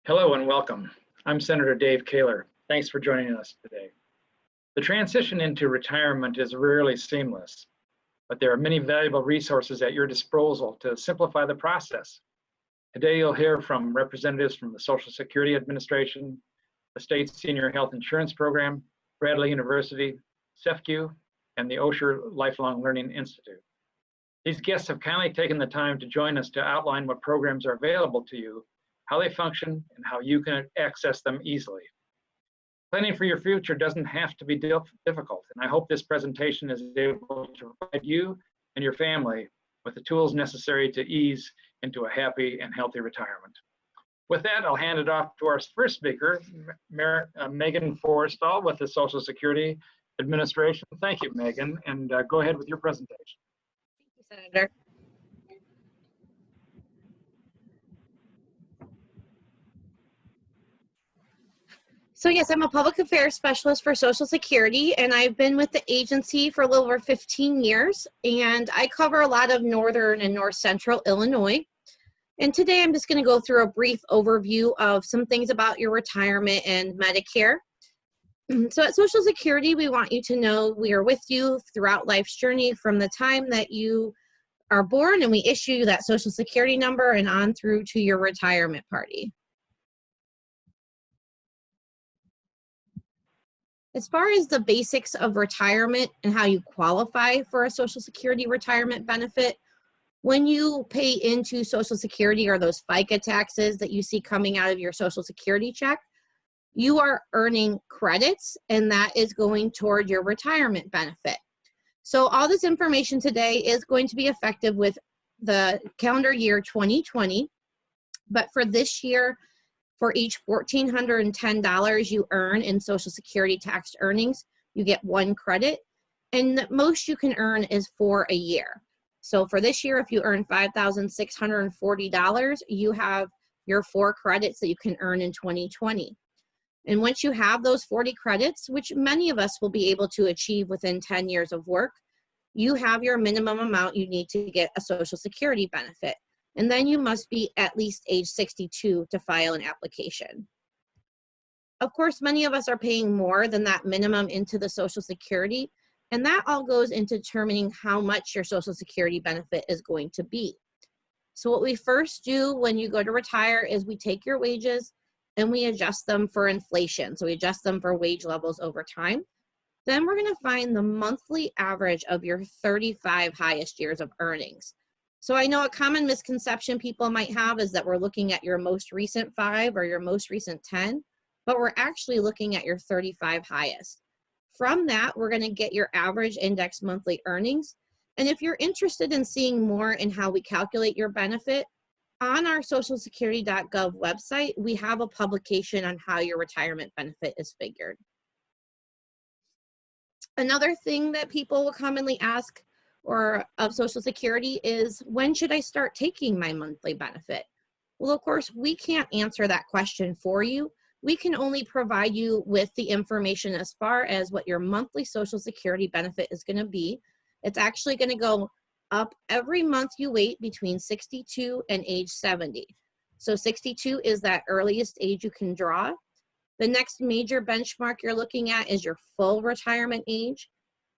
Hello and welcome. I'm Senator Dave Koehler. Thanks for joining us today. The transition into retirement is rarely seamless, but there are many valuable resources at your disposal to simplify the process. Today you'll hear from representatives from the Social Security Administration, the State Senior Health Insurance Program, Bradley University, CEFCU, and the Osher Lifelong Learning Institute. These guests have kindly taken the time to join us to outline what programs are available to you, how they function, and how you can access them easily. Planning for your future doesn't have to be difficult, and I hope this presentation is able to provide you and your family with the tools necessary to ease into a happy and healthy retirement. With that, I'll hand it off to our first speaker, Megan Forristall with the Social Security Administration. Thank you, Megan, and go ahead with your presentation. Thank you, Senator. So yes, I'm a public affairs specialist for Social Security, and I've been with the agency for a little over 15 years, and I cover a lot of northern and north central Illinois. And today I'm just going to go through a brief overview of some things about your retirement and Medicare. So at Social Security, we want you to know we are with you throughout life's journey from the time that you are born and we issue you that Social Security number and on through to your retirement party. As far as the basics of retirement and how you qualify for a Social Security retirement benefit, when you pay into Social Security or those FICA taxes that you see coming out of your Social Security check, you are earning credits, and that is going toward your retirement benefit. So all this information today is going to be effective with the calendar year 2020, but for this year, for each $1,410 you earn in Social Security taxed earnings, you get 1 credit, and the most you can earn is for a year. So for this year, if you earn $5,640, you have your 4 credits that you can earn in 2020. And once you have those 40 credits, which many of us will be able to achieve within 10 years of work, you have your minimum amount you need to get a Social Security benefit. And then you must be at least age 62 to file an application. Of course, many of us are paying more than that minimum into the Social Security, and that all goes into determining how much your Social Security benefit is going to be. So what we first do when you go to retire is we take your wages and we adjust them for inflation. So we adjust them for wage levels over time. Then we're gonna find the monthly average of your 35 highest years of earnings. So I know a common misconception people might have is that we're looking at your most recent 5 or your most recent 10, but we're actually looking at your 35 highest. From that, we're going to get your average index monthly earnings. And if you're interested in seeing more in how we calculate your benefit, on our socialsecurity.gov website, we have a publication on how your retirement benefit is figured. Another thing that people will commonly ask of Social Security is, when should I start taking my monthly benefit? Well, of course, we can't answer that question for you. We can only provide you with the information as far as what your monthly Social Security benefit is going to be. It's actually going to go up every month you wait between 62 and age 70. So 62 is that earliest age you can draw. The next major benchmark you're looking at is your full retirement age.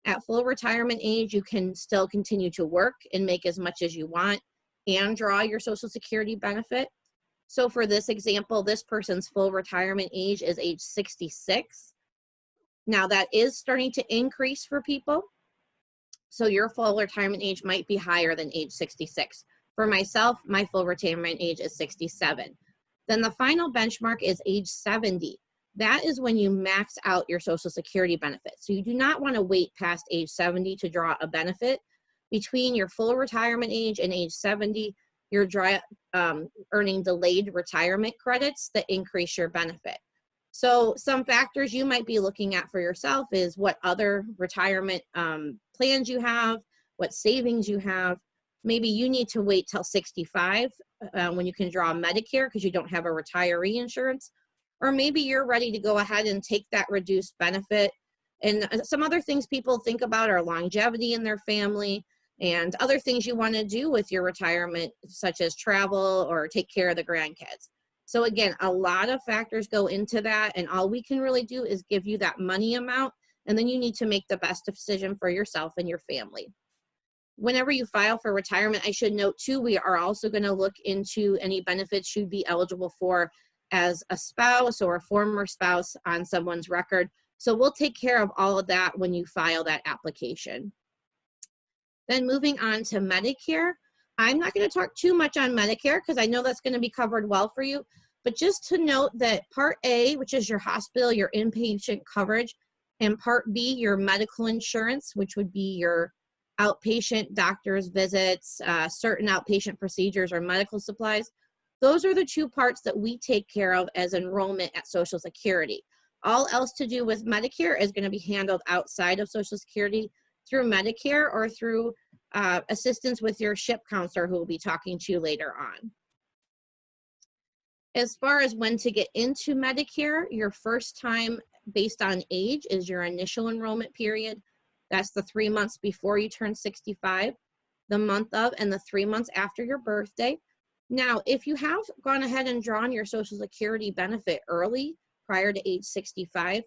At full retirement age, you can still continue to work and make as much as you want and draw your Social Security benefit. So for this example, this person's full retirement age is age 66. Now that is starting to increase for people. So your full retirement age might be higher than age 66. For myself, my full retirement age is 67. Then the final benchmark is age 70. That is when you max out your Social Security benefit. So you do not want to wait past age 70 to draw a benefit. Between your full retirement age and age 70, you're earning delayed retirement credits that increase your benefit. So some factors you might be looking at for yourself is what other retirement plans you have, what savings you have. Maybe you need to wait till 65 when you can draw Medicare because you don't have a retiree insurance. Or maybe you're ready to go ahead and take that reduced benefit. And some other things people think about are longevity in their family and other things you want to do with your retirement, such as travel or take care of the grandkids. So again, a lot of factors go into that, and all we can really do is give you that money amount, and then you need to make the best decision for yourself and your family. Whenever you file for retirement, I should note too, we are also going to look into any benefits you'd be eligible for as a spouse or a former spouse on someone's record. So we'll take care of all of that when you file that application. Then moving on to Medicare. I'm not going to talk too much on Medicare because I know that's going to be covered well for you, but just to note that Part A, which is your hospital, your inpatient coverage, and Part B, your medical insurance, which would be your outpatient doctor's visits, certain outpatient procedures or medical supplies. Those are the two parts that we take care of as enrollment at Social Security. All else to do with Medicare is going to be handled outside of Social Security through Medicare or through assistance with your SHIP counselor who will be talking to you later on. As far as when to get into Medicare, your first time based on age is your initial enrollment period. That's the 3 months before you turn 65, the month of, and the 3 months after your birthday. Now, if you have gone ahead and drawn your Social Security benefit early, prior to age 65,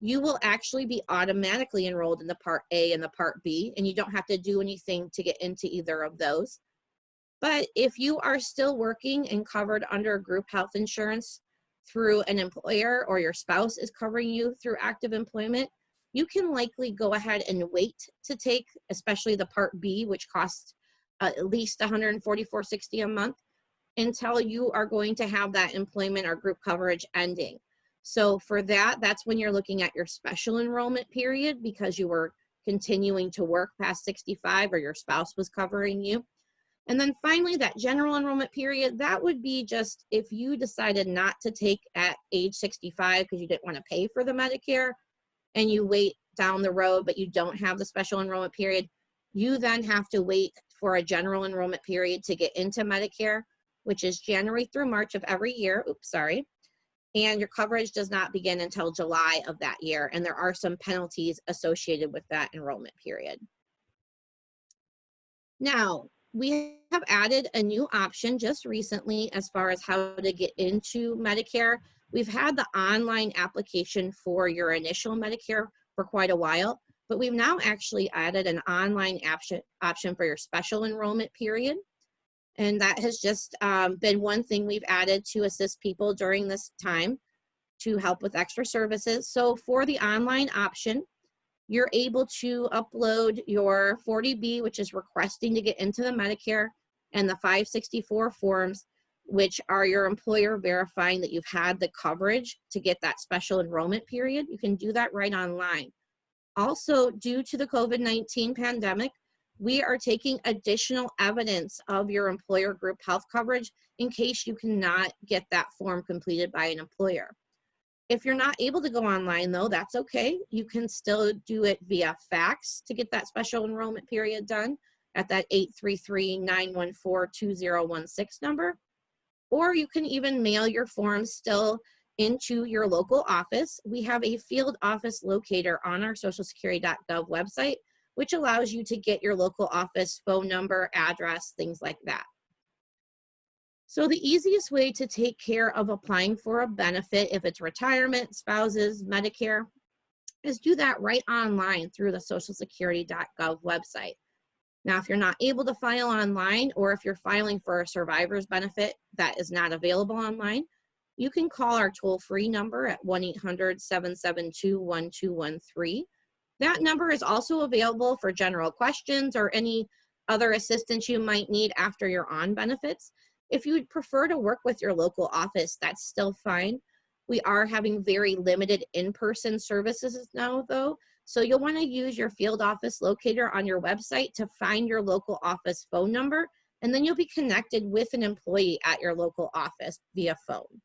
you will actually be automatically enrolled in the Part A and the Part B, and you don't have to do anything to get into either of those. But if you are still working and covered under group health insurance through an employer, or your spouse is covering you through active employment, you can likely go ahead and wait to take, especially the Part B, which costs at least $144.60 a month, until you are going to have that employment or group coverage ending. So for that, that's when you're looking at your special enrollment period, because you were continuing to work past 65 or your spouse was covering you. And then finally, that general enrollment period, that would be just if you decided not to take at age 65 because you didn't want to pay for the Medicare, and you wait down the road, but you don't have the special enrollment period, you then have to wait for a general enrollment period to get into Medicare, which is January through March of every year. Oops, sorry. And your coverage does not begin until July of that year, and there are some penalties associated with that enrollment period. Now, we have added a new option just recently as far as how to get into Medicare. We've had the online application for your initial Medicare for quite a while, but we've now actually added an online option for your special enrollment period. And that has just been one thing we've added to assist people during this time to help with extra services. So for the online option, you're able to upload your 40B, which is requesting to get into the Medicare, and the 564 forms, which are your employer verifying that you've had the coverage to get that special enrollment period. You can do that right online. Also, due to the COVID-19 pandemic, we are taking additional evidence of your employer group health coverage in case you cannot get that form completed by an employer. If you're not able to go online though, that's okay. You can still do it via fax to get that special enrollment period done at that 833-914-2016 number. Or you can even mail your forms still into your local office. We have a field office locator on our socialsecurity.gov website, which allows you to get your local office phone number, address, things like that. So the easiest way to take care of applying for a benefit, if it's retirement, spouses, Medicare, is do that right online through the socialsecurity.gov website. Now, if you're not able to file online, or if you're filing for a survivor's benefit that is not available online, you can call our toll-free number at 1-800-772-1213. That number is also available for general questions or any other assistance you might need after you're on benefits. If you would prefer to work with your local office, that's still fine. We are having very limited in-person services now, though, so you'll want to use your field office locator on your website to find your local office phone number, and then you'll be connected with an employee at your local office via phone.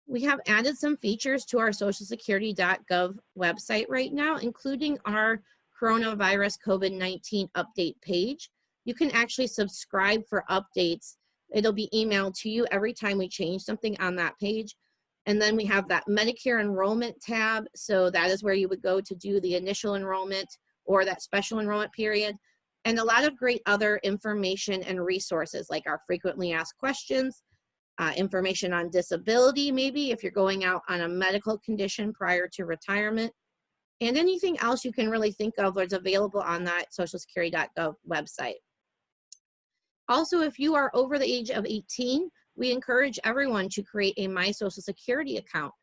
We have added some features to our socialsecurity.gov website right now, including our coronavirus COVID-19 update page. You can actually subscribe for updates. It'll be emailed to you every time we change something on that page. And then we have that Medicare enrollment tab. So that is where you would go to do the initial enrollment or that special enrollment period. and a lot of great other information and resources like our frequently asked questions, information on disability, maybe if you're going out on a medical condition prior to retirement, and anything else you can really think of that's available on that socialsecurity.gov website. Also, if you are over the age of 18, we encourage everyone to create a My Social Security account.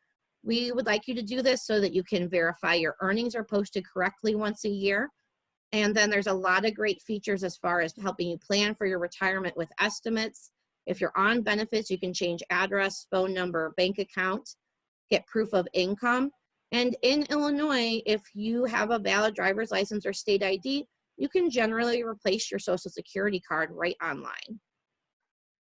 We would like you to do this so that you can verify your earnings are posted correctly once a year. And then there's a lot of great features as far as helping you plan for your retirement with estimates. If you're on benefits, you can change address, phone number, bank account, get proof of income. And in Illinois, if you have a valid driver's license or state ID, you can generally replace your Social Security card right online.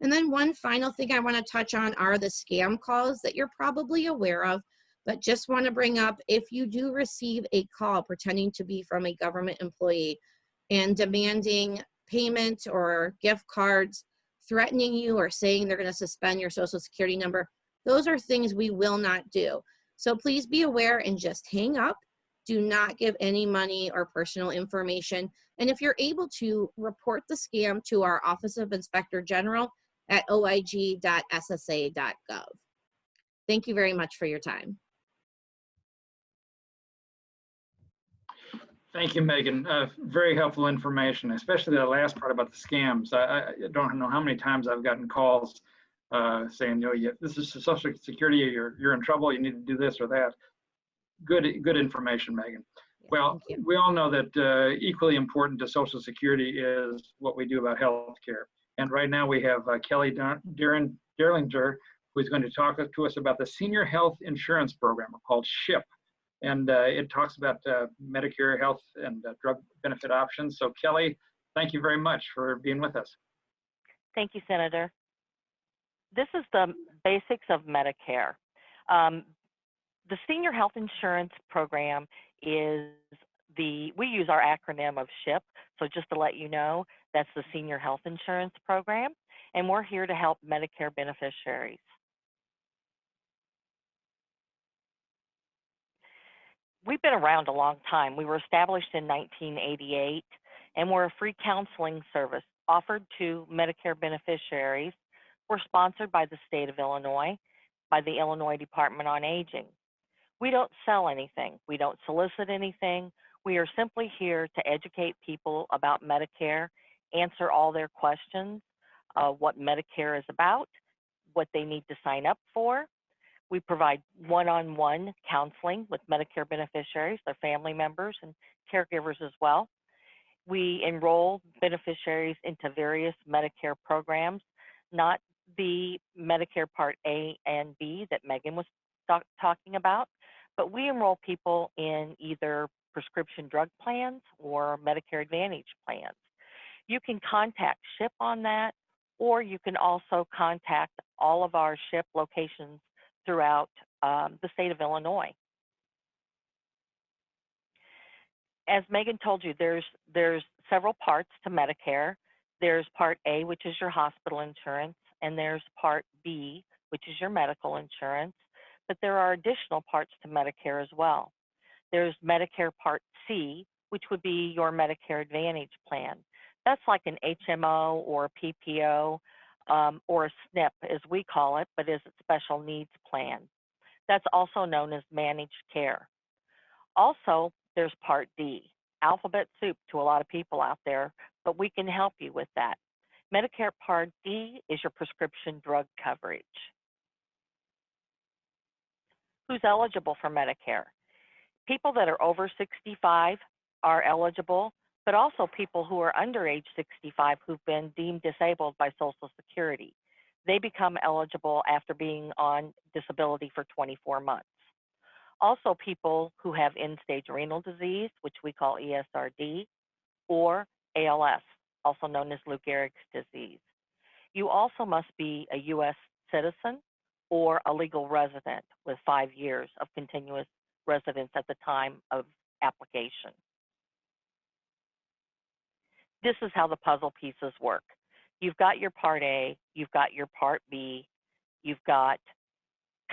And then one final thing I want to touch on are the scam calls that you're probably aware of, but just want to bring up, if you do receive a call pretending to be from a government employee and demanding payment or gift cards, threatening you or saying they're going to suspend your Social Security number, those are things we will not do. So please be aware and just hang up. Do not give any money or personal information. And if you're able to, report the scam to our Office of Inspector General at oig.ssa.gov. Thank you very much for your time. Thank you, Megan. Very helpful information, especially the last part about the scams. I don't know how many times I've gotten calls saying, this is Social Security, you're in trouble, you need to do this or that. Good information, Megan. Well, we all know that equally important to Social Security is what we do about health care. And right now we have Kelly Dehlinger, who's going to talk to us about the Senior Health Insurance Program called SHIP. And it talks about Medicare health and drug benefit options. So Kelly, thank you very much for being with us. Thank you, Senator. This is the basics of Medicare. The Senior Health Insurance Program is we use our acronym of SHIP. So just to let you know, that's the Senior Health Insurance Program. And we're here to help Medicare beneficiaries. We've been around a long time. We were established in 1988, and we're a free counseling service offered to Medicare beneficiaries. We're sponsored by the state of Illinois, by the Illinois Department on Aging. We don't sell anything. We don't solicit anything. We are simply here to educate people about Medicare, answer all their questions, what Medicare is about, what they need to sign up for. We provide one-on-one counseling with Medicare beneficiaries, their family members, and caregivers as well. We enroll beneficiaries into various Medicare programs, not the Medicare Part A and B that Megan was talking about, but we enroll people in either prescription drug plans or Medicare Advantage plans. You can contact SHIP on that, or you can also contact all of our SHIP locations throughout the state of Illinois. As Megan told you, there's several parts to Medicare. There's Part A, which is your hospital insurance, and there's Part B, which is your medical insurance, but there are additional parts to Medicare as well. There's Medicare Part C, which would be your Medicare Advantage plan. That's like an HMO or a PPO or a SNP, as we call it, but is a special needs plan. That's also known as managed care. Also, there's Part D, alphabet soup to a lot of people out there, but we can help you with that. Medicare Part D is your prescription drug coverage. Who's eligible for Medicare? People that are over 65 are eligible, but also people who are under age 65 who've been deemed disabled by Social Security. They become eligible after being on disability for 24 months. Also, people who have end-stage renal disease, which we call ESRD, or ALS, also known as Lou Gehrig's disease. You also must be a U.S. citizen or a legal resident with 5 years of continuous residence at the time of application. This is how the puzzle pieces work. You've got your Part A, you've got your Part B, you've got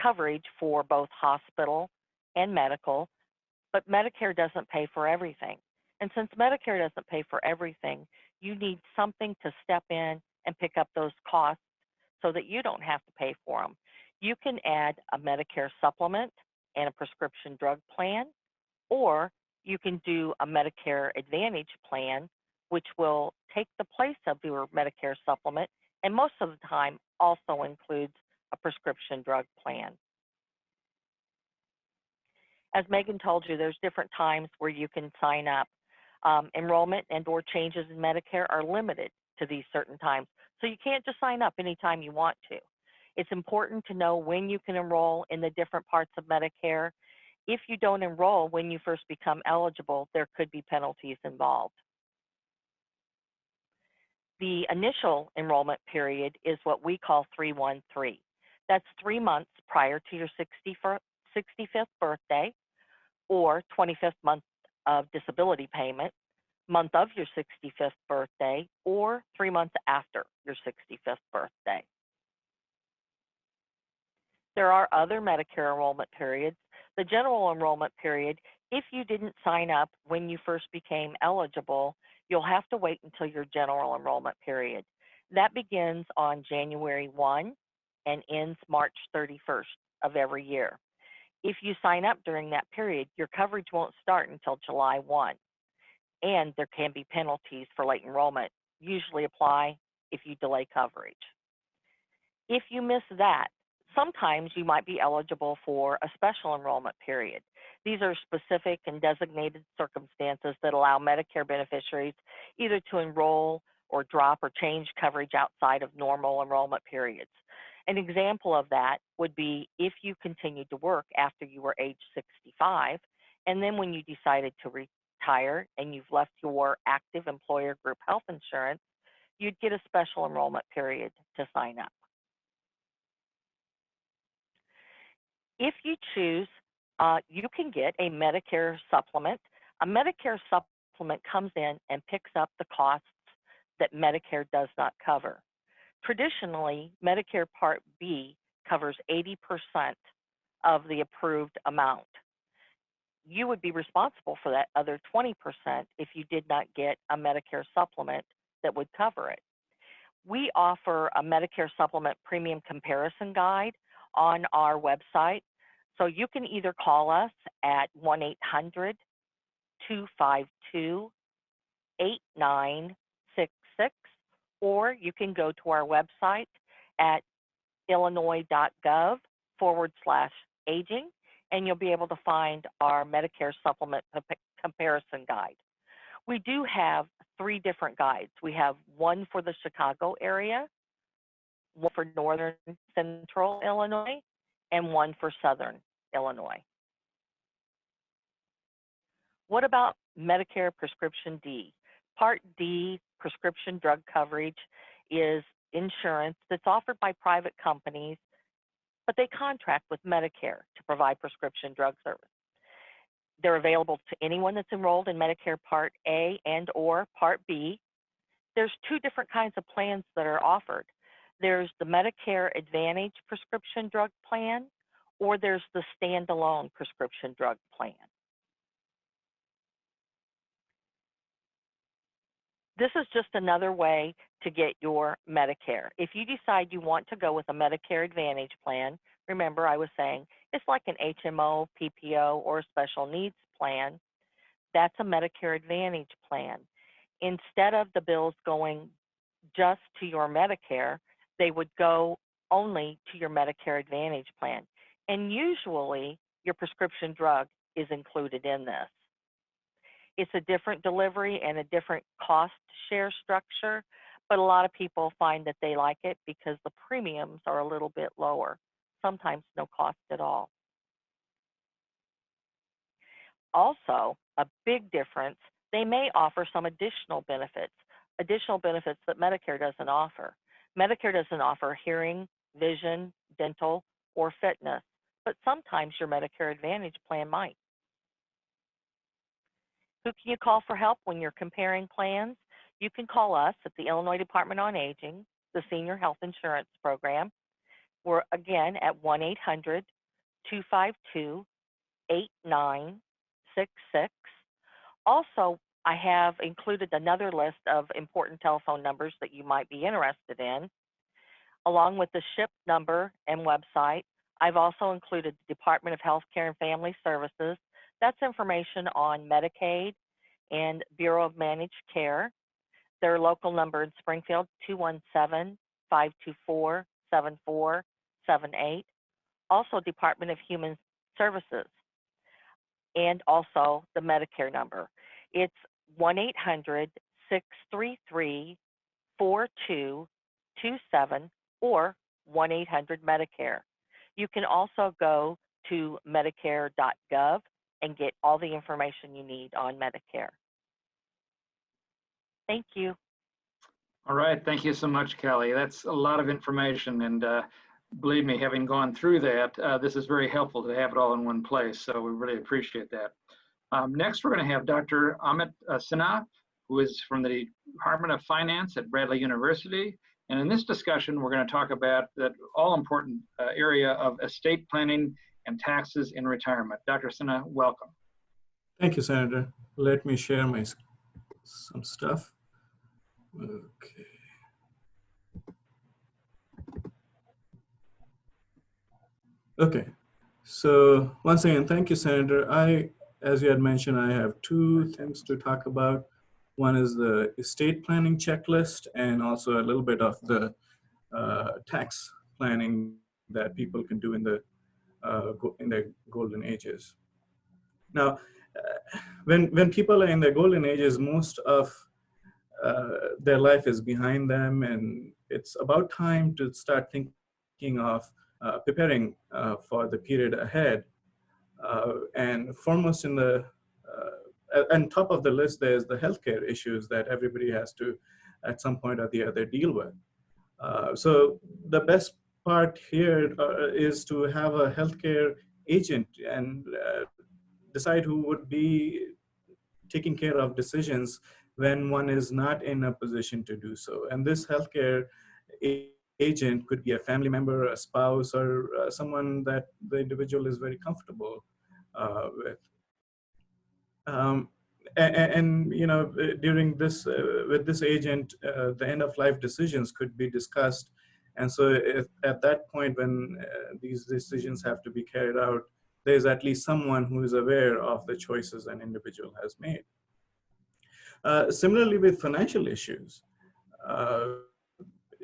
coverage for both hospital and medical, but Medicare doesn't pay for everything. And since Medicare doesn't pay for everything, you need something to step in and pick up those costs so that you don't have to pay for them. You can add a Medicare supplement and a prescription drug plan, or you can do a Medicare Advantage plan, which will take the place of your Medicare supplement, and most of the time also includes a prescription drug plan. As Megan told you, there's different times where you can sign up. Enrollment and or changes in Medicare are limited to these certain times, so you can't just sign up anytime you want to. It's important to know when you can enroll in the different parts of Medicare. If you don't enroll when you first become eligible, there could be penalties involved. The initial enrollment period is what we call 313. That's 3 months prior to your 65th birthday or 25th month of disability payment, month of your 65th birthday, or 3 months after your 65th birthday. There are other Medicare enrollment periods. The general enrollment period, if you didn't sign up when you first became eligible, you'll have to wait until your general enrollment period. That begins on January 1 and ends March 31st of every year. If you sign up during that period, your coverage won't start until July 1, and there can be penalties for late enrollment, usually apply if you delay coverage. If you miss that, sometimes you might be eligible for a special enrollment period. These are specific and designated circumstances that allow Medicare beneficiaries either to enroll or drop or change coverage outside of normal enrollment periods. An example of that would be if you continued to work after you were age 65, and then when you decided to retire and you've left your active employer group health insurance, you'd get a special enrollment period to sign up. If you choose, you can get a Medicare supplement. A Medicare supplement comes in and picks up the costs that Medicare does not cover. Traditionally, Medicare Part B covers 80% of the approved amount. You would be responsible for that other 20% if you did not get a Medicare supplement that would cover it. We offer a Medicare supplement premium comparison guide on our website. So you can either call us at 1-800-252-8966, or you can go to our website at illinois.gov/aging, and you'll be able to find our Medicare supplement comparison guide. We do have 3 different guides. We have one for the Chicago area, one for northern central Illinois, and one for southern Illinois. What about Medicare Prescription D? Part D prescription drug coverage is insurance that's offered by private companies, but they contract with Medicare to provide prescription drug service. They're available to anyone that's enrolled in Medicare Part A and or Part B. There's 2 different kinds of plans that are offered. There's the Medicare Advantage prescription drug plan, or there's the standalone prescription drug plan. This is just another way to get your Medicare. If you decide you want to go with a Medicare Advantage plan, remember I was saying it's like an HMO, PPO, or a special needs plan. That's a Medicare Advantage plan. Instead of the bills going just to your Medicare, they would go only to your Medicare Advantage plan. And usually your prescription drug is included in this. It's a different delivery and a different cost share structure, but a lot of people find that they like it because the premiums are a little bit lower, sometimes no cost at all. Also, a big difference, they may offer some additional benefits that Medicare doesn't offer. Medicare doesn't offer hearing, vision, dental, or fitness, but sometimes your Medicare Advantage plan might. Who can you call for help when you're comparing plans? You can call us at the Illinois Department on Aging, the Senior Health Insurance Program. We're again at 1-800-252-8966. Also, I have included another list of important telephone numbers that you might be interested in. Along with the SHIP number and website, I've also included the Department of Healthcare and Family Services. That's information on Medicaid and Bureau of Managed Care. Their local number in Springfield, 217-524-7478. Also Department of Human Services, and also the Medicare number. It's 1-800-633-4227 or 1-800-Medicare. You can also go to medicare.gov and get all the information you need on Medicare. Thank you. All right, thank you so much, Kelly. That's a lot of information, and believe me, having gone through that, this is very helpful to have it all in one place, so we really appreciate that. Next, we're going to have Dr. Amit Sinha, who is from the Department of Finance at Bradley University. And in this discussion, we're going to talk about that all-important area of estate planning and taxes in retirement. Dr. Sinha, welcome. Thank you, Senator. Let me share some stuff. Okay. Okay. So once again, thank you, Senator. As you had mentioned, I have two things to talk about. One is the estate planning checklist, and also a little bit of the tax planning that people can do in the golden ages. Now, when people are in the golden ages, most of their life is behind them, and it's about time to start thinking of preparing for the period ahead. And foremost on top of the list, there's the healthcare issues that everybody has to, at some point or the other, deal with. So the best part here is to have a healthcare agent and decide who would be taking care of decisions when one is not in a position to do so. And this healthcare agent could be a family member, a spouse, or someone that the individual is very comfortable with. And you know, during this, with this agent, the end of life decisions could be discussed. And so at that point, when these decisions have to be carried out, there's at least someone who is aware of the choices an individual has made. Similarly with financial issues,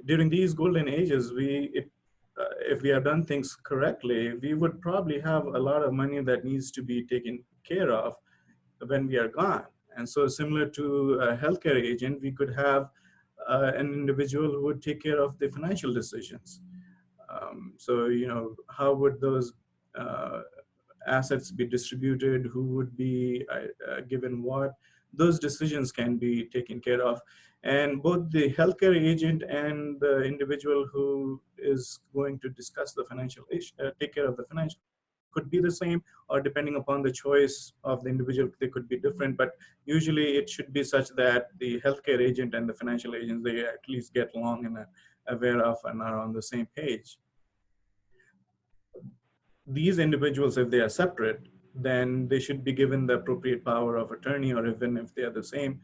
during these golden ages, if we have done things correctly, we would probably have a lot of money that needs to be taken care of when we are gone. And so similar to a healthcare agent, we could have an individual who would take care of the financial decisions. So, you know, how would those assets be distributed? Who would be given what? Those decisions can be taken care of. And both the healthcare agent and the individual who is going to discuss the financial issue, take care of the financial, could be the same, or depending upon the choice of the individual, they could be different. But usually it should be such that the healthcare agent and the financial agent, they at least get along and are aware of and are on the same page. These individuals, if they are separate, then they should be given the appropriate power of attorney, or even if they are the same,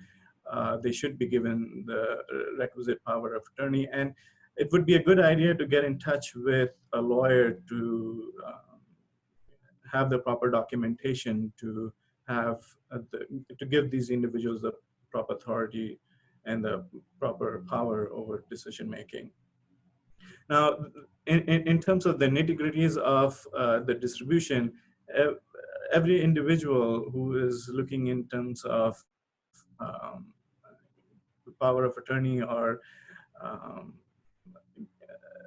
they should be given the requisite power of attorney. And it would be a good idea to get in touch with a lawyer to have the proper documentation to have to give these individuals the proper authority and the proper power over decision making. Now, in terms of the nitty-gritties of the distribution, every individual who is looking in terms of power of attorney or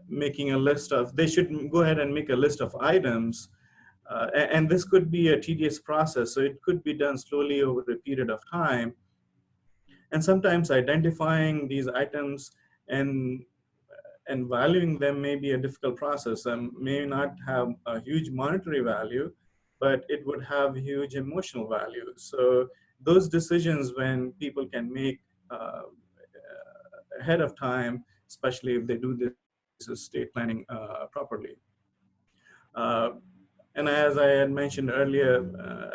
making a list of, they should go ahead and make a list of items. And this could be a tedious process, so it could be done slowly over a period of time. And sometimes identifying these items and valuing them may be a difficult process and may not have a huge monetary value, but it would have huge emotional value. So those decisions, when people can make ahead of time, especially if they do this estate planning properly. And as I had mentioned earlier,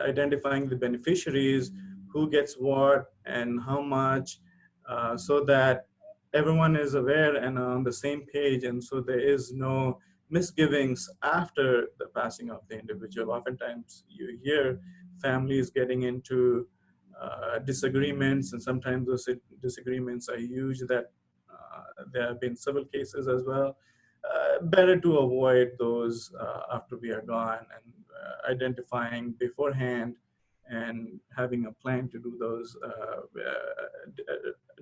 identifying the beneficiaries who gets what and how much, so that everyone is aware and on the same page, and so there is no misgivings after the passing of the individual. Oftentimes you hear families getting into disagreements, and sometimes those disagreements are huge, that there have been civil cases as well. Better to avoid those after we are gone, and identifying beforehand and having a plan to do those,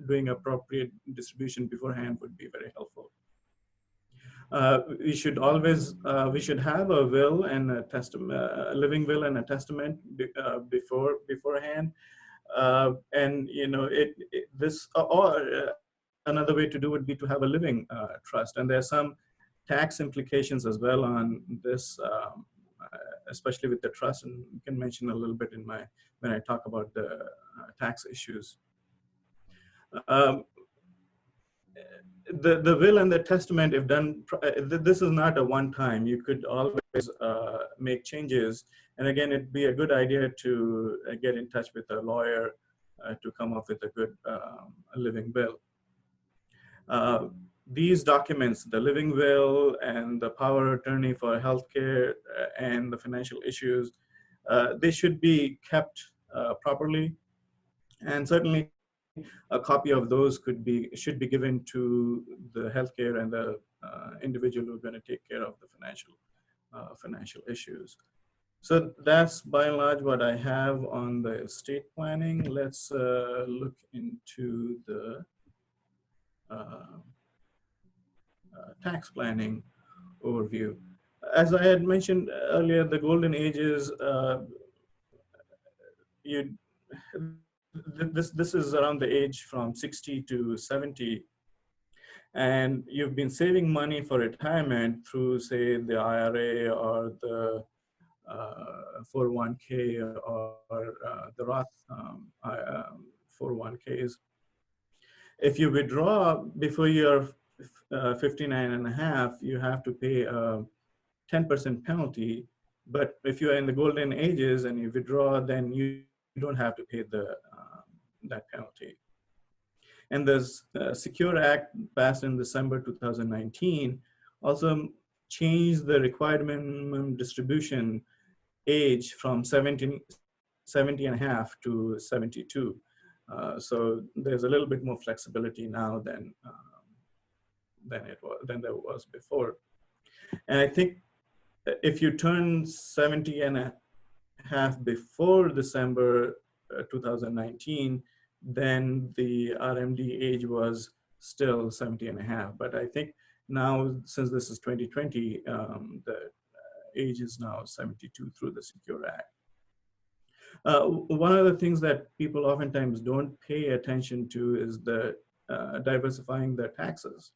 doing appropriate distribution beforehand would be very helpful. We should always, we should have a will and a testament, a living will and a testament beforehand. And you know, another way to do would be to have a living trust, and there's some tax implications as well on this, especially with the trust, and you can mention a little bit in when I talk about the tax issues. The will and the testament, if done, this is not a one-time. You could always make changes. And again, it'd be a good idea to get in touch with a lawyer to come up with a good living will. These documents, the living will and the power of attorney for healthcare and the financial issues, they should be kept properly. And certainly a copy of those should be given to the healthcare and the individual who's going to take care of the financial issues. So that's by and large what I have on the estate planning. Let's look into the tax planning overview. As I had mentioned earlier, the golden ages, this is around the age from 60 to 70, and you've been saving money for retirement through, say, the IRA or the 401k or the Roth 401ks. If you withdraw before you're 59 and a half, you have to pay a 10% penalty. But if you're in the golden ages and you withdraw, then you don't have to pay that penalty. And the Secure Act passed in December 2019 also changed the required minimum distribution age from 70 and a half to 72. So there's a little bit more flexibility now than there was before. And I think if you turn 70 and a half before December 2019, then the RMD age was still 70 and a half. But I think now, since this is 2020, the age is now 72 through the Secure Act. One of the things that people oftentimes don't pay attention to is the diversifying their taxes.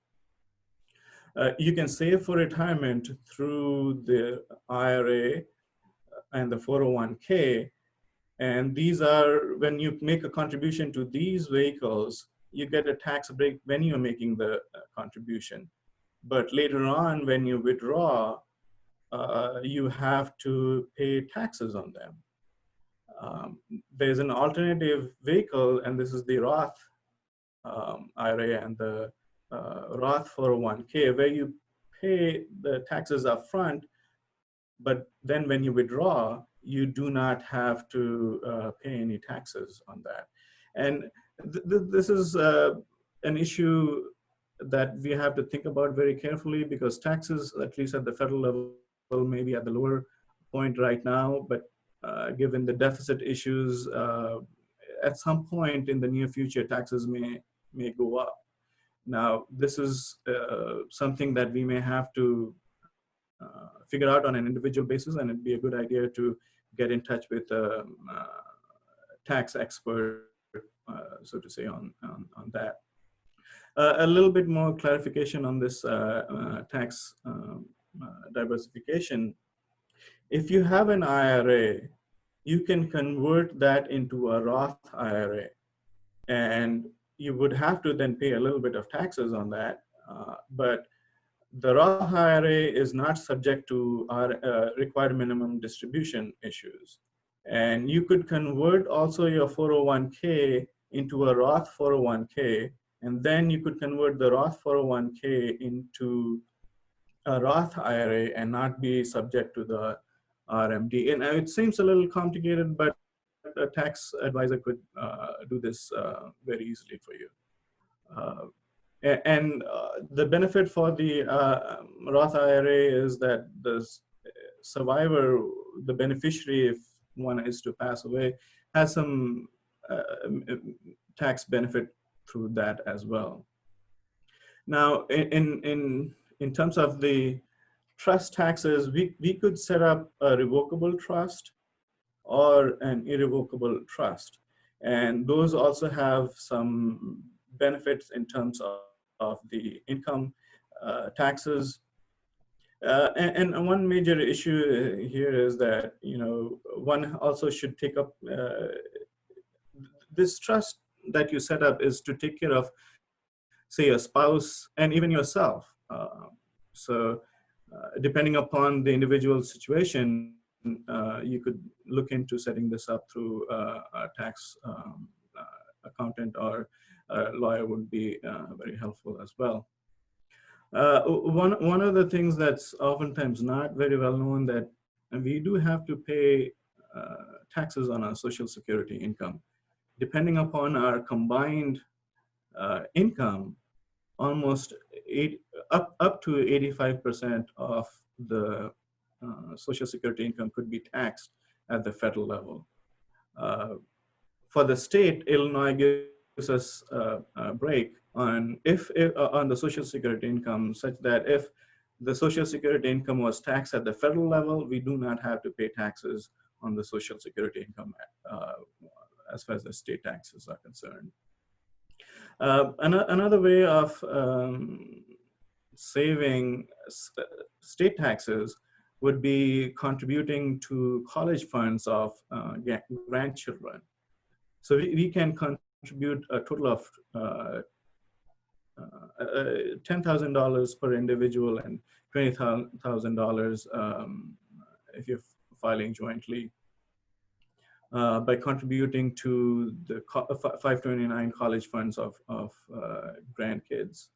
You can save for retirement through the IRA and the 401k, and these are, when you make a contribution to these vehicles, you get a tax break when you're making the contribution. But later on, when you withdraw, you have to pay taxes on them. There's an alternative vehicle, and this is the Roth IRA and the Roth 401k, where you pay the taxes up front, but then when you withdraw, you do not have to pay any taxes on that. And this is an issue that we have to think about very carefully, because taxes, at least at the federal level, may be at the lower point right now, but given the deficit issues, at some point in the near future, taxes may go up. Now, this is something that we may have to figure out on an individual basis, and it'd be a good idea to get in touch with a tax expert, so to say, on that. A little bit more clarification on this tax diversification. If you have an IRA, you can convert that into a Roth IRA, and you would have to then pay a little bit of taxes on that, but the Roth IRA is not subject to our required minimum distribution issues. And you could convert also your 401k into a Roth 401k, and then you could convert the Roth 401k into a Roth IRA and not be subject to the RMD. And it seems a little complicated, but a tax advisor could do this very easily for you. And the benefit for the Roth IRA is that the survivor, the beneficiary, if one is to pass away, has some tax benefit through that as well. Now, in terms of the trust taxes, we could set up a revocable trust or an irrevocable trust. And those also have some benefits in terms of the income taxes. And one major issue here is that, one also should take up, this trust that you set up is to take care of, say, a spouse and even yourself. So depending upon the individual situation, you could look into setting this up through a tax accountant, or a lawyer would be very helpful as well. One of the things that's oftentimes not very well known, that we do have to pay taxes on our Social Security income. Depending upon our combined income, almost up to 85% of the Social Security income could be taxed at the federal level. For the state, Illinois gives us a break on on the Social Security income, such that if the Social Security income was taxed at the federal level, we do not have to pay taxes on the Social Security income as far as the state taxes are concerned. Another way of saving state taxes would be contributing to college funds of grandchildren. So we can contribute a total of $10,000 per individual and $20,000 if you're filing jointly, by contributing to the 529 college funds of grandkids.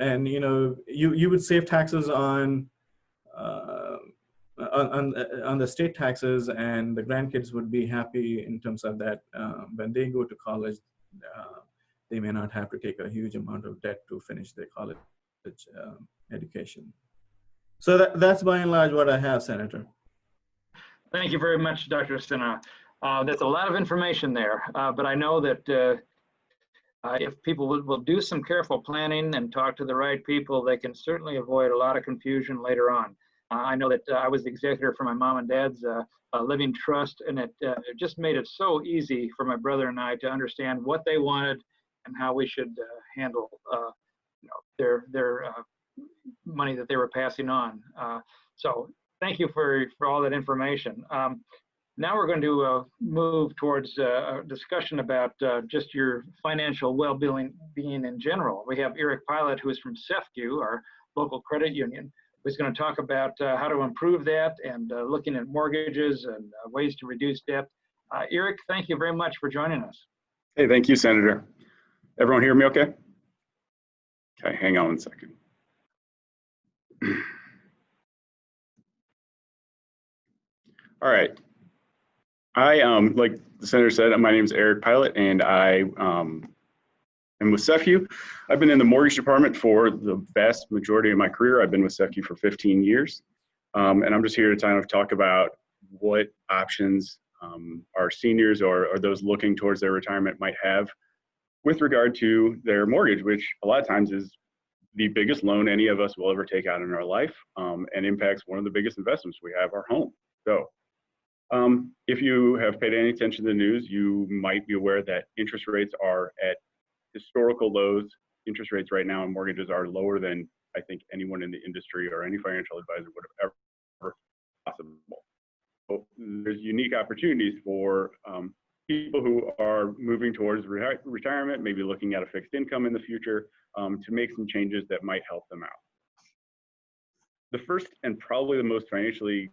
And you would save taxes on the state taxes, and the grandkids would be happy in terms of that. When they go to college, they may not have to take a huge amount of debt to finish their college education. So that's by and large what I have, Senator. Thank you very much, Dr. Sinha. That's a lot of information there, but I know that if people will do some careful planning and talk to the right people, they can certainly avoid a lot of confusion later on. I know that I was the executor for my mom and dad's living trust, and it just made it so easy for my brother and I to understand what they wanted and how we should handle their money that they were passing on. So thank you for all that information. Now we're going to move towards a discussion about just your financial well-being in general. We have Eric Pilat, who is from CEFCU, our local credit union, who's going to talk about how to improve that and looking at mortgages and ways to reduce debt. Eric, thank you very much for joining us. Hey, thank you, Senator. Everyone hear me okay? Okay, hang on one second. All right. Like the Senator said, my name is Eric Pilat, and I am with CEFCU. I've been in the mortgage department for the vast majority of my career. I've been with CEFCU for 15 years. And I'm just here to kind of talk about what options our seniors or those looking towards their retirement might have with regard to their mortgage, which a lot of times is the biggest loan any of us will ever take out in our life, and impacts one of the biggest investments we have, our home. So if you have paid any attention to the news, you might be aware that interest rates are at historical lows. Interest rates right now in mortgages are lower than I think anyone in the industry or any financial advisor would have ever possible. So there's unique opportunities for people who are moving towards retirement, maybe looking at a fixed income in the future, to make some changes that might help them out. The first and probably the most financially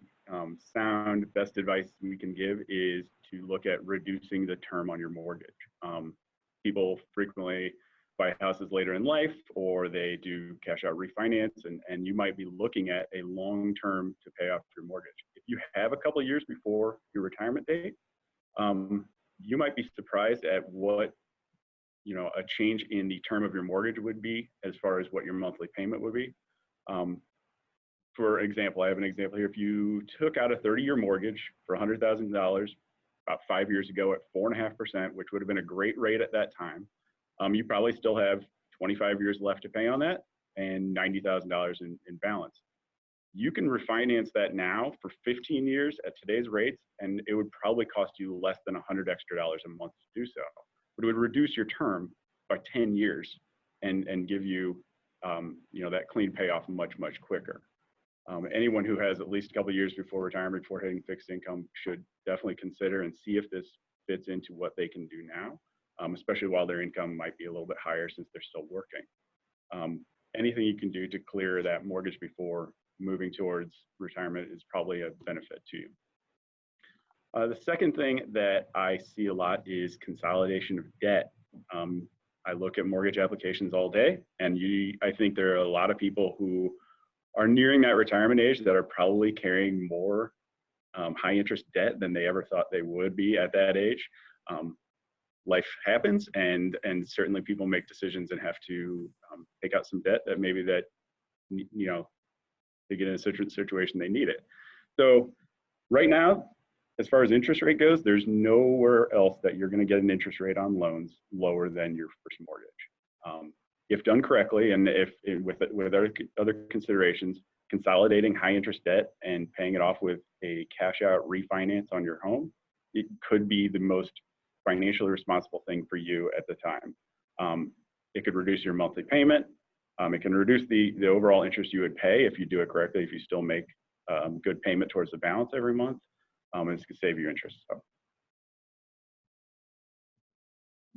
sound, best advice we can give is to look at reducing the term on your mortgage. People frequently buy houses later in life, or they do cash out refinance, and you might be looking at a long term to pay off your mortgage. If you have a couple of years before your retirement date, you might be surprised at what a change in the term of your mortgage would be as far as what your monthly payment would be. For example, I have an example here. If you took out a 30-year mortgage for $100,000 about 5 years ago at 4.5%, which would have been a great rate at that time, you probably still have 25 years left to pay on that and $90,000 in balance. You can refinance that now for 15 years at today's rates, and it would probably cost you less than $100 extra a month to do so. But it would reduce your term by 10 years and give you, that clean payoff much, much quicker. Anyone who has at least a couple of years before retirement, before hitting fixed income, should definitely consider and see if this fits into what they can do now, especially while their income might be a little bit higher since they're still working. Anything you can do to clear that mortgage before moving towards retirement is probably a benefit to you. The second thing that I see a lot is consolidation of debt. I look at mortgage applications all day, and I think there are a lot of people who are nearing that retirement age that are probably carrying more high interest debt than they ever thought they would be at that age. Life happens, and certainly people make decisions and have to take out some debt that maybe they get in a situation they need it. So right now, as far as interest rate goes, there's nowhere else that you're going to get an interest rate on loans lower than your first mortgage. If done correctly, and with other considerations, consolidating high interest debt and paying it off with a cash out refinance on your home, it could be the most financially responsible thing for you at the time. It could reduce your monthly payment. It can reduce the overall interest you would pay if you do it correctly, if you still make good payment towards the balance every month, and it's going to save you interest. So,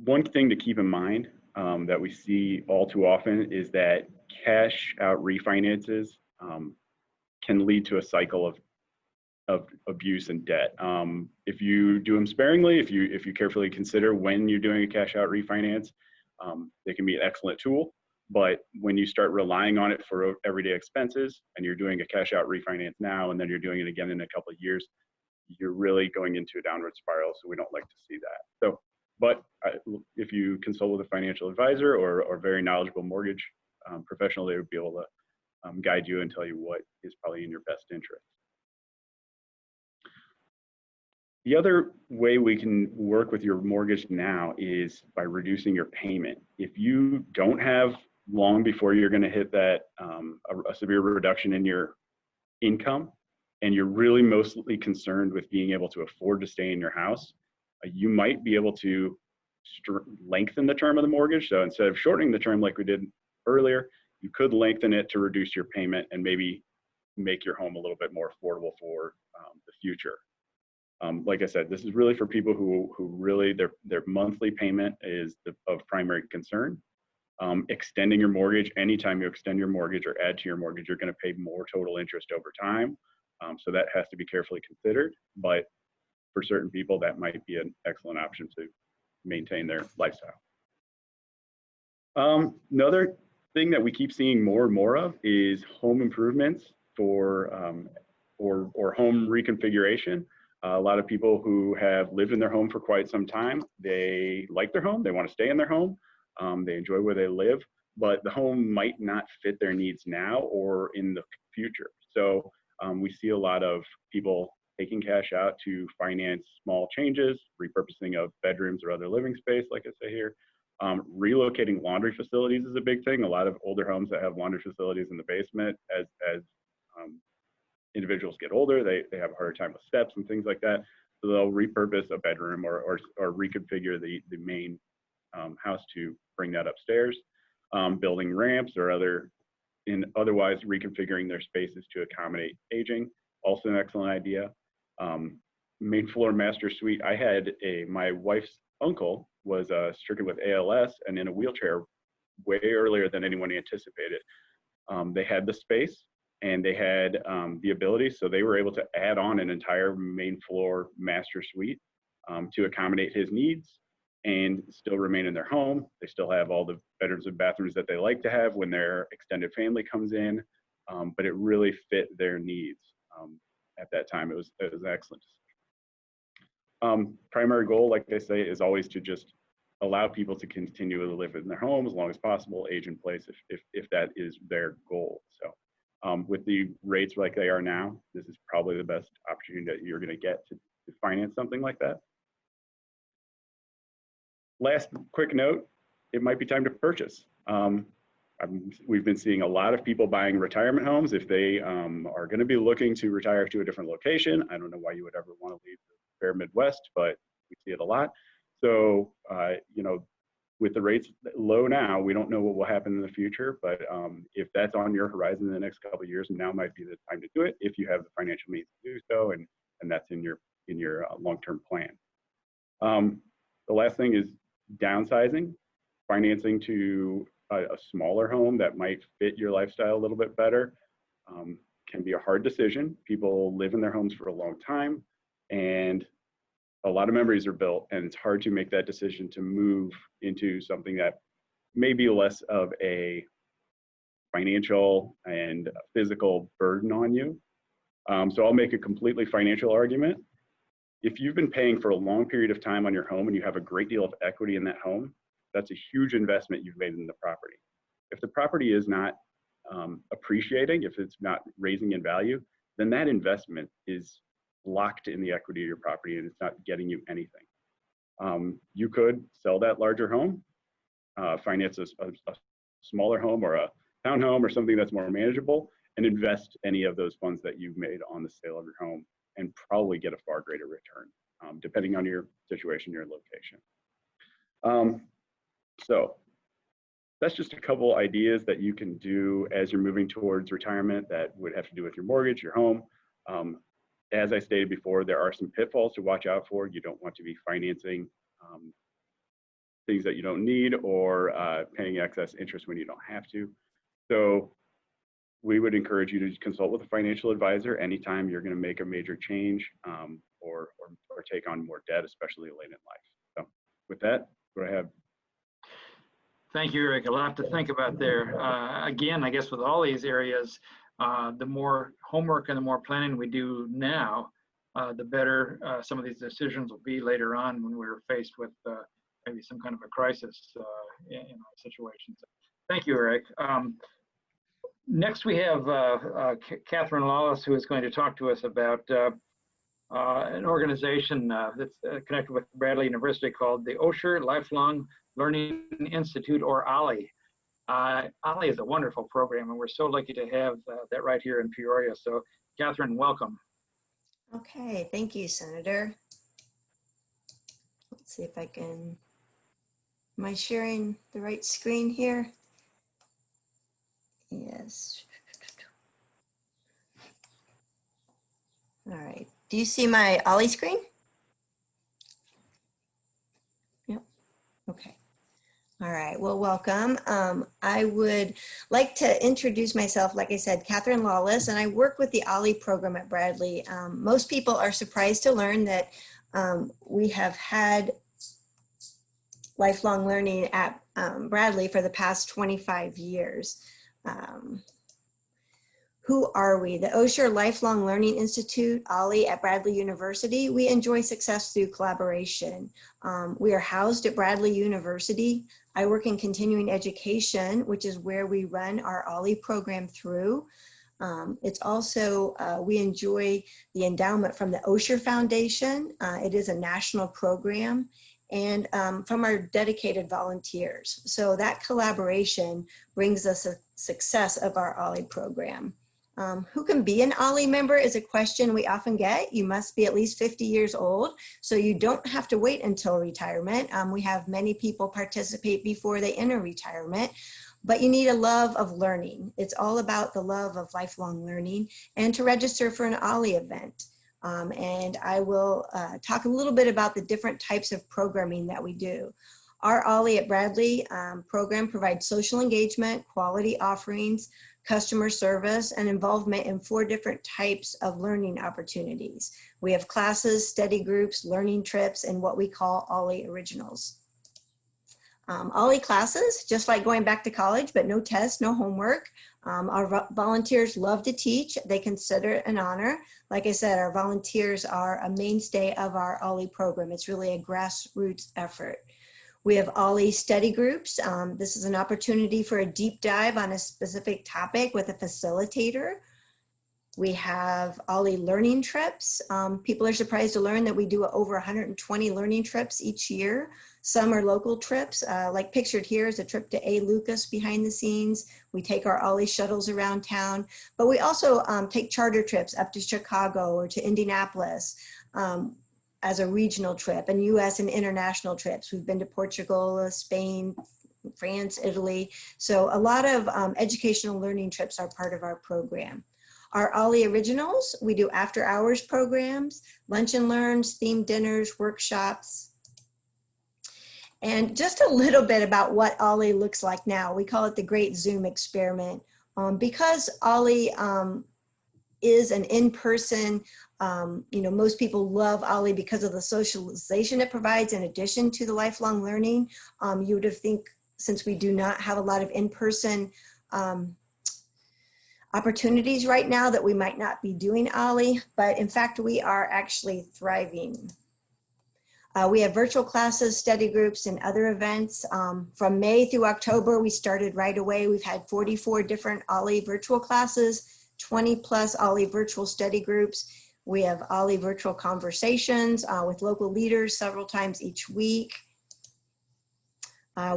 one thing to keep in mind that we see all too often is that cash out refinances can lead to a cycle of abuse and debt. If you do them sparingly, if you carefully consider when you're doing a cash out refinance, they can be an excellent tool. But when you start relying on it for everyday expenses, and you're doing a cash out refinance now, and then you're doing it again in a couple of years, you're really going into a downward spiral. So we don't like to see that. So, but if you consult with a financial advisor or very knowledgeable mortgage professional, they would be able to guide you and tell you what is probably in your best interest. The other way we can work with your mortgage now is by reducing your payment. If you don't have long before you're going to hit that a severe reduction in your income, and you're really mostly concerned with being able to afford to stay in your house, you might be able to lengthen the term of the mortgage. So instead of shortening the term like we did earlier, you could lengthen it to reduce your payment and maybe make your home a little bit more affordable for the future. Like I said, this is really for people who really their monthly payment is of primary concern. Extending your mortgage, anytime you extend your mortgage or add to your mortgage, you're going to pay more total interest over time. So that has to be carefully considered. But for certain people, that might be an excellent option to maintain their lifestyle. Another thing that we keep seeing more and more of is home improvements or home reconfiguration. A lot of people who have lived in their home for quite some time, they like their home, they want to stay in their home, they enjoy where they live, but the home might not fit their needs now or in the future. So we see a lot of people taking cash out to finance small changes, repurposing of bedrooms or other living space, like I say here. Relocating laundry facilities is a big thing. A lot of older homes that have laundry facilities in the basement, as individuals get older, they have a harder time with steps and things like that. So they'll repurpose a bedroom or reconfigure the main house to bring that upstairs. Building ramps or otherwise reconfiguring their spaces to accommodate aging, also an excellent idea. Main floor master suite. I had my wife's uncle was stricken with ALS and in a wheelchair way earlier than anyone anticipated. They had the space. and they had the ability, so they were able to add on an entire main floor master suite to accommodate his needs and still remain in their home. They still have all the bedrooms and bathrooms that they like to have when their extended family comes in, but it really fit their needs at that time. It was excellent. Primary goal, like they say, is always to just allow people to continue to live in their home as long as possible, age in place if that is their goal. So with the rates like they are now, this is probably the best opportunity that you're going to get to finance something like that. Last quick note, it might be time to purchase. We've been seeing a lot of people buying retirement homes. If they are going to be looking to retire to a different location, I don't know why you would ever want to leave the fair Midwest, but we see it a lot. So, you know, with the rates low now, we don't know what will happen in the future, but if that's on your horizon in the next couple of years, now might be the time to do it if you have the financial means to do so, and that's in your long-term plan. The last thing is downsizing, financing to a smaller home that might fit your lifestyle a little bit better. Can be a hard decision. People live in their homes for a long time, and a lot of memories are built, and it's hard to make that decision to move into something that may be less of a financial and physical burden on you. So I'll make a completely financial argument. If you've been paying for a long period of time on your home and you have a great deal of equity in that home, that's a huge investment you've made in the property. If the property is not appreciating, if it's not raising in value, then that investment is locked in the equity of your property and it's not getting you anything. You could sell that larger home, finance a smaller home or a townhome or something that's more manageable, and invest any of those funds that you've made on the sale of your home and probably get a far greater return, depending on your situation, your location. So that's just a couple ideas that you can do as you're moving towards retirement that would have to do with your mortgage, your home. As I stated before, there are some pitfalls to watch out for. You don't want to be financing things that you don't need or paying excess interest when you don't have to. So we would encourage you to consult with a financial advisor anytime you're going to make a major change or take on more debt, especially late in life. So with that, go ahead. Thank you, Eric. A lot to think about there. Again, I guess with all these areas, the more homework and the more planning we do now, the better some of these decisions will be later on when we're faced with maybe some kind of a crisis in our situations. Thank you, Eric. Next, we have Catheryn Lawless, who is going to talk to us about an organization that's connected with Bradley University called the Osher Lifelong Learning Institute, or OLLI. OLLI is a wonderful program, and we're so lucky to have that right here in Peoria. So, Catheryn, welcome. Okay, thank you, Senator. Let's see if I can, am I sharing the right screen here? Yes. All right, do you see my OLLI screen? Yep, okay. All right, well, welcome. I would like to introduce myself, like I said, Catheryn Lawless, and I work with the OLLI program at Bradley. Most people are surprised to learn that we have had lifelong learning at Bradley for the past 25 years. Who are we? The Osher Lifelong Learning Institute, OLLI, at Bradley University. We enjoy success through collaboration. We are housed at Bradley University. I work in continuing education, which is where we run our OLLI program through. It's also, we enjoy the endowment from the Osher Foundation. It is a national program, and from our dedicated volunteers. So that collaboration brings us a success of our OLLI program. Who can be an OLLI member is a question we often get. You must be at least 50 years old, so you don't have to wait until retirement. We have many people participate before they enter retirement, but you need a love of learning. It's all about the love of lifelong learning, and to register for an OLLI event. And I will talk a little bit about the different types of programming that we do. Our OLLI at Bradley program provides social engagement, quality offerings, customer service, and involvement in 4 different types of learning opportunities. We have classes, study groups, learning trips, and what we call OLLI Originals. OLLI classes, just like going back to college, but no tests, no homework. Our volunteers love to teach. They consider it an honor. Like I said, our volunteers are a mainstay of our OLLI program. It's really a grassroots effort. We have OLLI study groups. This is an opportunity for a deep dive on a specific topic with a facilitator. We have OLLI learning trips. People are surprised to learn that we do over 120 learning trips each year. Some are local trips, like pictured here is a trip to A. Lucas behind the scenes. We take our OLLI shuttles around town, but we also take charter trips up to Chicago or to Indianapolis as a regional trip, and US and international trips. We've been to Portugal, Spain, France, Italy. So a lot of educational learning trips are part of our program. Our OLLI Originals, we do after hours programs, lunch and learns, themed dinners, workshops. And just a little bit about what OLLI looks like now. We call it the Great Zoom Experiment. Because OLLI is an in-person, most people love OLLI because of the socialization it provides in addition to the lifelong learning. You would have think, since we do not have a lot of in-person opportunities right now, that we might not be doing OLLI, but in fact, we are actually thriving. We have virtual classes, study groups, and other events. From May through October, we started right away. We've had 44 different OLLI virtual classes, 20 plus OLLI virtual study groups. We have OLLI virtual conversations with local leaders several times each week.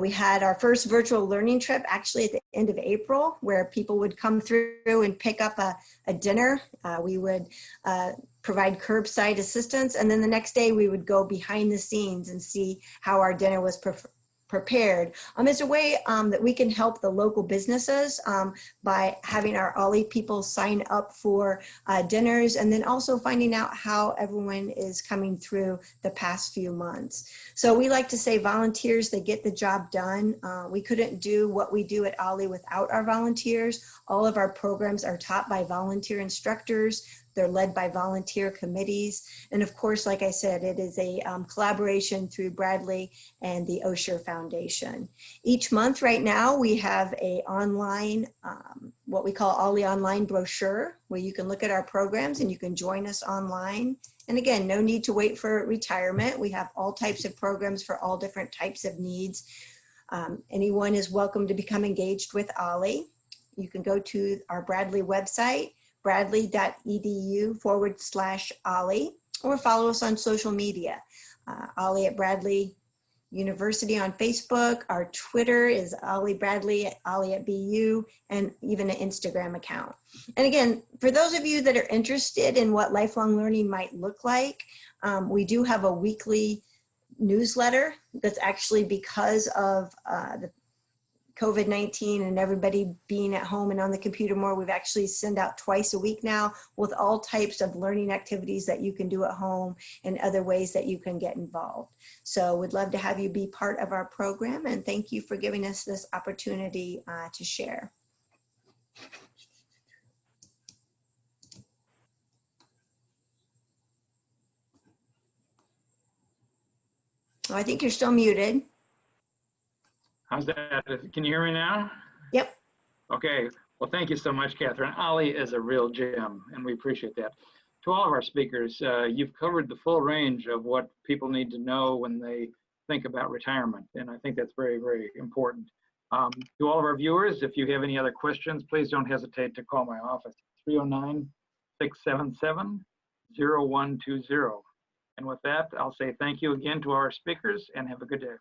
We had our first virtual learning trip actually at the end of April, where people would come through and pick up a dinner. We would provide curbside assistance, and then the next day we would go behind the scenes and see how our dinner was prepared. It's a way that we can help the local businesses by having our OLLI people sign up for dinners, and then also finding out how everyone is coming through the past few months. So we like to say volunteers, they get the job done. We couldn't do what we do at OLLI without our volunteers. All of our programs are taught by volunteer instructors. They're led by volunteer committees. And of course, like I said, it is a collaboration through Bradley and the Osher Foundation. Each month right now, we have a online, what we call OLLI online brochure, where you can look at our programs and you can join us online. And again, no need to wait for retirement. We have all types of programs for all different types of needs. Anyone is welcome to become engaged with OLLI. You can go to our Bradley website, bradley.edu/OLLI, or follow us on social media. OLLI at Bradley University on Facebook. Our Twitter is OLLI Bradley, OLLI at BU, and even an Instagram account. And again, for those of you that are interested in what lifelong learning might look like, we do have a weekly newsletter that's actually because of the COVID-19 and everybody being at home and on the computer more, we've actually sent out twice a week now with all types of learning activities that you can do at home and other ways that you can get involved. So we'd love to have you be part of our program, and thank you for giving us this opportunity to share. Oh, I think you're still muted. How's that? Can you hear me now? Yep. Okay. Well, thank you so much, Catherine. OLLI is a real gem, and we appreciate that. To all of our speakers, you've covered the full range of what people need to know when they think about retirement, and I think that's very, very important. To all of our viewers, if you have any other questions, please don't hesitate to call my office, 309-677-0120. And with that, I'll say thank you again to our speakers, and have a good day.